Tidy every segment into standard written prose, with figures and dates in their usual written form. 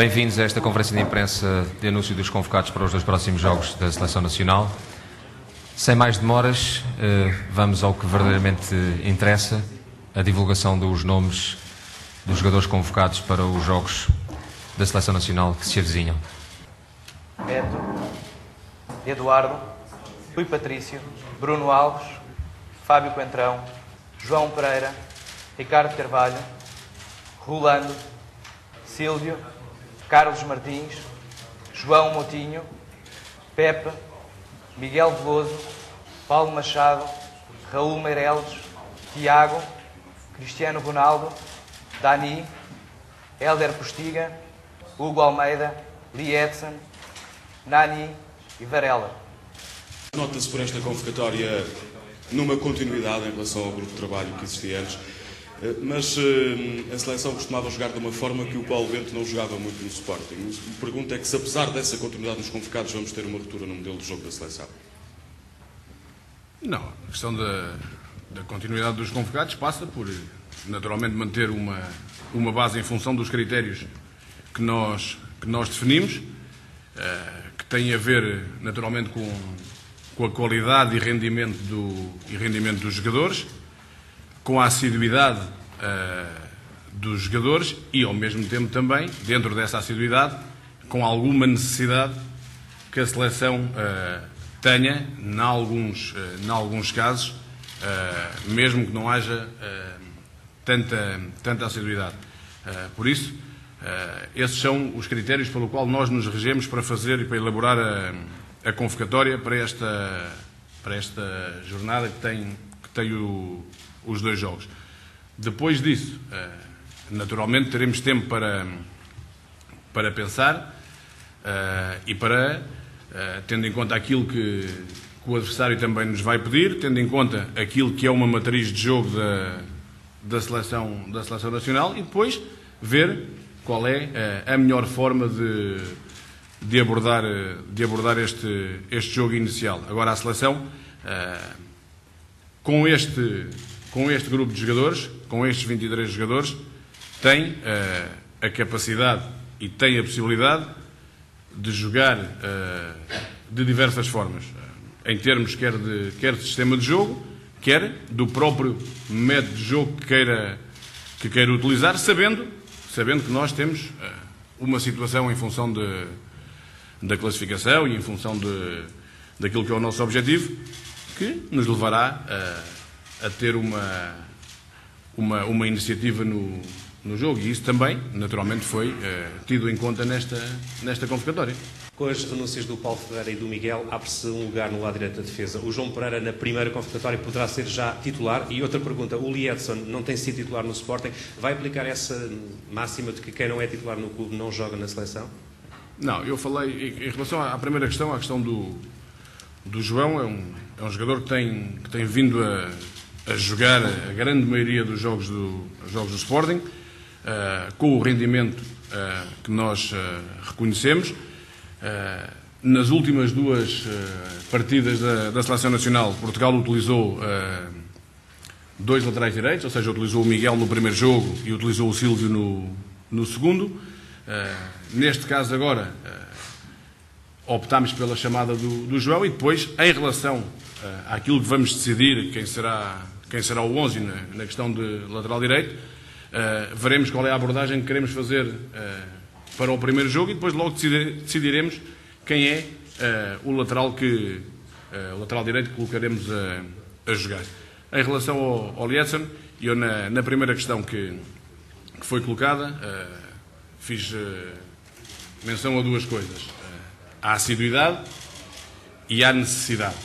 Bem-vindos a esta conferência de imprensa de anúncio dos convocados para os dois próximos jogos da Seleção Nacional. Sem mais demoras, vamos ao que verdadeiramente interessa, a divulgação dos nomes dos jogadores convocados para os jogos da Seleção Nacional que se avizinham. Beto, Eduardo, Rui Patrício, Bruno Alves, Fábio Coentrão, João Pereira, Ricardo Carvalho, Rolando, Sílvio, Carlos Martins, João Moutinho, Pepe, Miguel Veloso, Paulo Machado, Raul Meireles, Tiago, Cristiano Ronaldo, Dani, Hélder Postiga, Hugo Almeida, Lee Edson, Nani e Varela. Nota-se por esta convocatória numa continuidade em relação ao grupo de trabalho que existia antes, mas a seleção costumava jogar de uma forma que o Paulo Bento não jogava muito no Sporting. A pergunta é que se, apesar dessa continuidade nos convocados, vamos ter uma ruptura no modelo de jogo da seleção? Não, a questão da continuidade dos convocados passa por, naturalmente, manter uma base em função dos critérios que nós definimos, que tem a ver, naturalmente, com a qualidade e rendimento dos jogadores, com a assiduidade dos jogadores e, ao mesmo tempo, também, dentro dessa assiduidade, com alguma necessidade que a seleção tenha, em alguns casos, mesmo que não haja tanta assiduidade. Por isso, esses são os critérios pelo qual nós nos regemos para fazer e para elaborar a convocatória para esta jornada que tem os dois jogos. Depois disso, naturalmente, teremos tempo para pensar e para, tendo em conta aquilo que o adversário também nos vai pedir, tendo em conta aquilo que é uma matriz de jogo da Seleção Nacional, e depois ver qual é a melhor forma de abordar este jogo inicial. Agora, a seleção, com este grupo de jogadores, com estes 23 jogadores, tem a capacidade e tem a possibilidade de jogar de diversas formas, em termos quer de sistema de jogo, quer do próprio método de jogo que queira utilizar, sabendo que nós temos uma situação em função da classificação e em função daquilo que é o nosso objetivo, que nos levará a ter uma iniciativa no jogo, e isso também, naturalmente, foi tido em conta nesta convocatória. Com as renúncias do Paulo Ferreira e do Miguel, abre-se um lugar no lado direito da defesa. O João Pereira, na primeira convocatória, poderá ser já titular. E outra pergunta, o Lee Edson não tem sido titular no Sporting. Vai aplicar essa máxima de que quem não é titular no clube não joga na seleção? Não, eu falei, em relação à primeira questão, a questão do João, é um jogador que tem vindo a jogar a grande maioria dos jogos do Sporting, com o rendimento que nós reconhecemos. Nas últimas duas partidas da Seleção Nacional, Portugal utilizou dois laterais direitos, ou seja, utilizou o Miguel no primeiro jogo e utilizou o Sílvio no segundo. Neste caso agora, optámos pela chamada do João, e depois, em relação àquilo que vamos decidir, quem será o 11 na questão de lateral direito, veremos qual é a abordagem que queremos fazer para o primeiro jogo, e depois logo decidiremos quem é o lateral direito que colocaremos a jogar. Em relação ao Lietzen, eu na primeira questão que foi colocada, fiz menção a duas coisas: à assiduidade e à necessidade.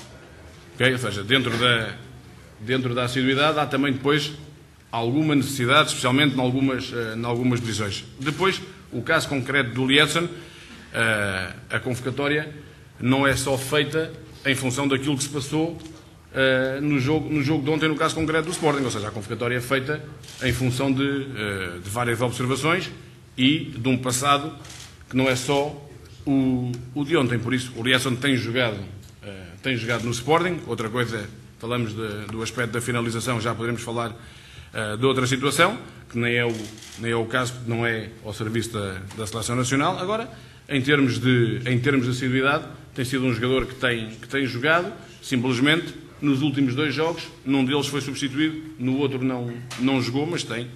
Okay? Ou seja, dentro da assiduidade há também depois alguma necessidade, especialmente em algumas posições. Depois, o caso concreto do Lietzen, a convocatória não é só feita em função daquilo que se passou no jogo de ontem, no caso concreto do Sporting. Ou seja, a convocatória é feita em função de várias observações e de um passado que não é só o de ontem. Por isso, o Lietzen tem jogado no Sporting. Outra coisa, falamos do aspecto da finalização, já poderemos falar de outra situação, que nem é o caso, porque não é ao serviço da Seleção Nacional. Agora, em termos de assiduidade, tem sido um jogador que tem jogado, simplesmente, nos últimos 2 jogos, num deles foi substituído, no outro não jogou, mas tem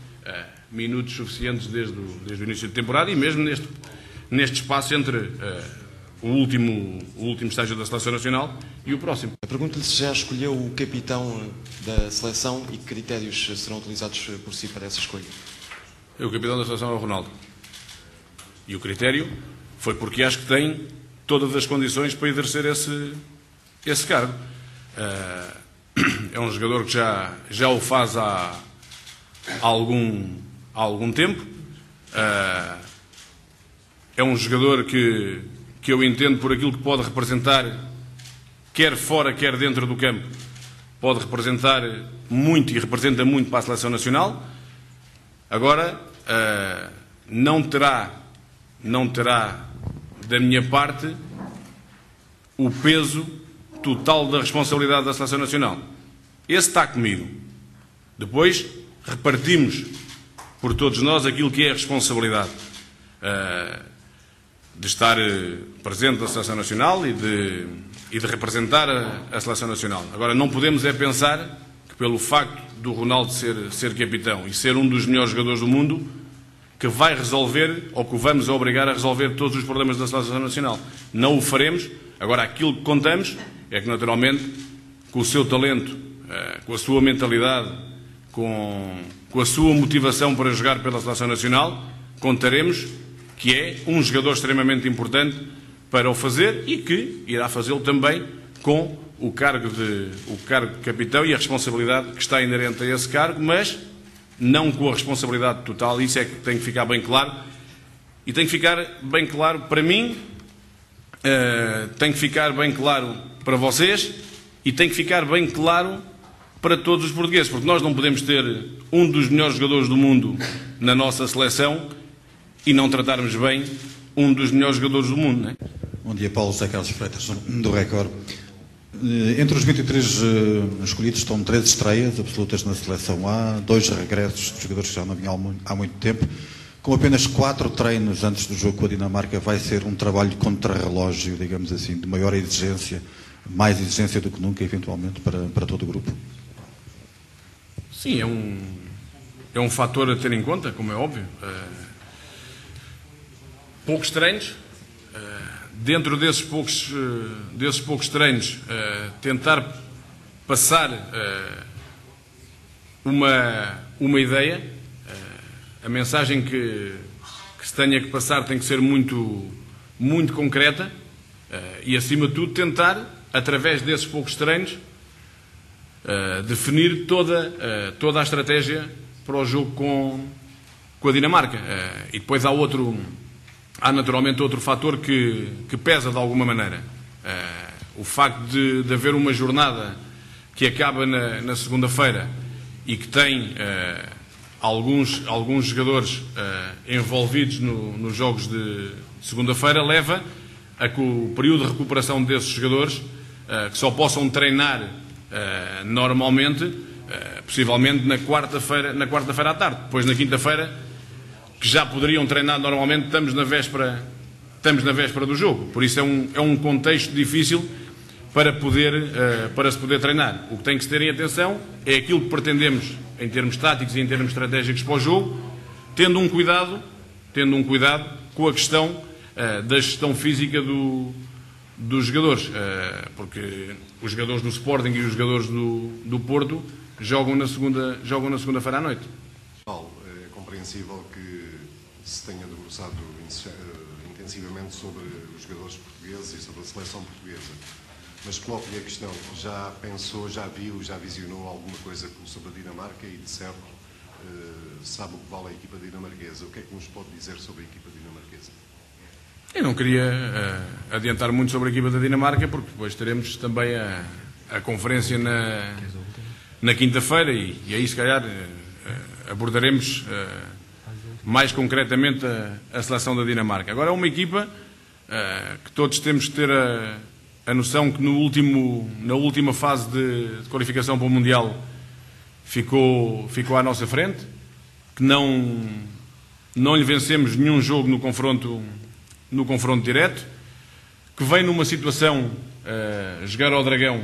minutos suficientes desde o início de temporada e mesmo neste espaço entre o último estágio da Seleção Nacional e o próximo. Pergunto-lhe se já escolheu o capitão da seleção e que critérios serão utilizados por si para essa escolha. O capitão da seleção é o Ronaldo. E o critério foi porque acho que tem todas as condições para exercer esse cargo. É um jogador que já o faz há algum tempo. É um jogador que eu entendo por aquilo que pode representar, quer fora, quer dentro do campo. Pode representar muito e representa muito para a Seleção Nacional. Agora, não terá da minha parte o peso total da responsabilidade da Seleção Nacional. Esse está comigo. Depois, repartimos por todos nós aquilo que é a responsabilidade de estar presente na Seleção Nacional e de representar a Seleção Nacional. Agora, não podemos pensar que pelo facto do Ronaldo ser capitão e ser um dos melhores jogadores do mundo, que vai resolver ou que o vamos obrigar a resolver todos os problemas da Seleção Nacional. Não o faremos. Agora, aquilo que contamos é que, naturalmente, com o seu talento, com a sua mentalidade, com a sua motivação para jogar pela Seleção Nacional, contaremos que é um jogador extremamente importante para o fazer e que irá fazê-lo também com o cargo de capitão e a responsabilidade que está inerente a esse cargo, mas não com a responsabilidade total. Isso é que tem que ficar bem claro. E tem que ficar bem claro para mim, tem que ficar bem claro para vocês e tem que ficar bem claro para todos os portugueses, porque nós não podemos ter um dos melhores jogadores do mundo na nossa seleção e não tratarmos bem um dos melhores jogadores do mundo, não é? Bom dia, Paulo José Carlos Freitas, do Record. Entre os 23 escolhidos estão 3 estreias absolutas na seleção A, 2 regressos de jogadores que já não vinham há muito tempo. Com apenas 4 treinos antes do jogo com a Dinamarca, vai ser um trabalho de contrarrelógio, digamos assim, de maior exigência, mais exigência do que nunca, eventualmente, para todo o grupo? Sim, é um fator a ter em conta, como é óbvio. Poucos treinos. Dentro desses poucos treinos, tentar passar uma ideia. A mensagem que se tenha que passar tem que ser muito, muito concreta e, acima de tudo, tentar, através desses poucos treinos, definir toda a estratégia para o jogo com a Dinamarca. E depois há naturalmente outro fator que pesa de alguma maneira. O facto de haver uma jornada que acaba na segunda-feira e que tem alguns jogadores envolvidos nos jogos de segunda-feira leva a que o período de recuperação desses jogadores, que só possam treinar normalmente, possivelmente na quarta-feira à tarde. Depois, na quinta-feira, que já poderiam treinar normalmente, estamos na véspera do jogo. Por isso é um contexto difícil para se poder treinar. O que tem que se ter em atenção é aquilo que pretendemos em termos táticos e em termos estratégicos para o jogo, tendo um cuidado com a questão da gestão física dos jogadores, porque os jogadores do Sporting e os jogadores do Porto jogam na segunda-feira à noite. Paulo, é compreensível que se tenha debruçado intensivamente sobre os jogadores portugueses e sobre a seleção portuguesa. Mas coloco-lhe a questão, já pensou, já viu, já visionou alguma coisa sobre a Dinamarca e, de certo, sabe o que vale a equipa dinamarquesa? O que é que nos pode dizer sobre a equipa dinamarquesa? Eu não queria adiantar muito sobre a equipa da Dinamarca, porque depois teremos também a conferência na quinta-feira e aí, se calhar, abordaremos mais concretamente a seleção da Dinamarca. Agora, é uma equipa que todos temos que ter a noção que na última fase de qualificação para o Mundial ficou à nossa frente, que não lhe vencemos nenhum jogo no confronto direto, que vem numa situação, jogar ao Dragão,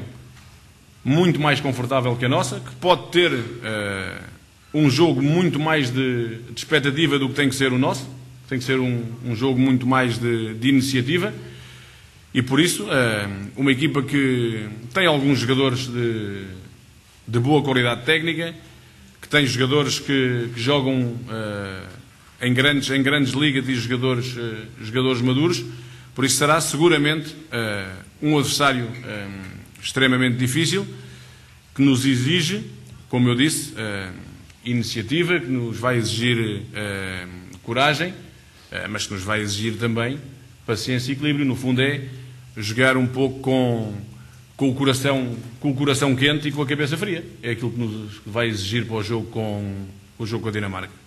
muito mais confortável que a nossa, que pode ter um jogo muito mais de expectativa do que tem que ser o nosso, tem que ser um jogo muito mais de iniciativa, e por isso uma equipa que tem alguns jogadores de boa qualidade técnica, que tem jogadores que jogam em grandes ligas e jogadores maduros, por isso será seguramente um adversário extremamente difícil, que nos exige, como eu disse, iniciativa, que nos vai exigir coragem, mas que nos vai exigir também paciência e equilíbrio. No fundo é jogar um pouco com o coração quente e com a cabeça fria. É aquilo que nos vai exigir para o jogo com a Dinamarca.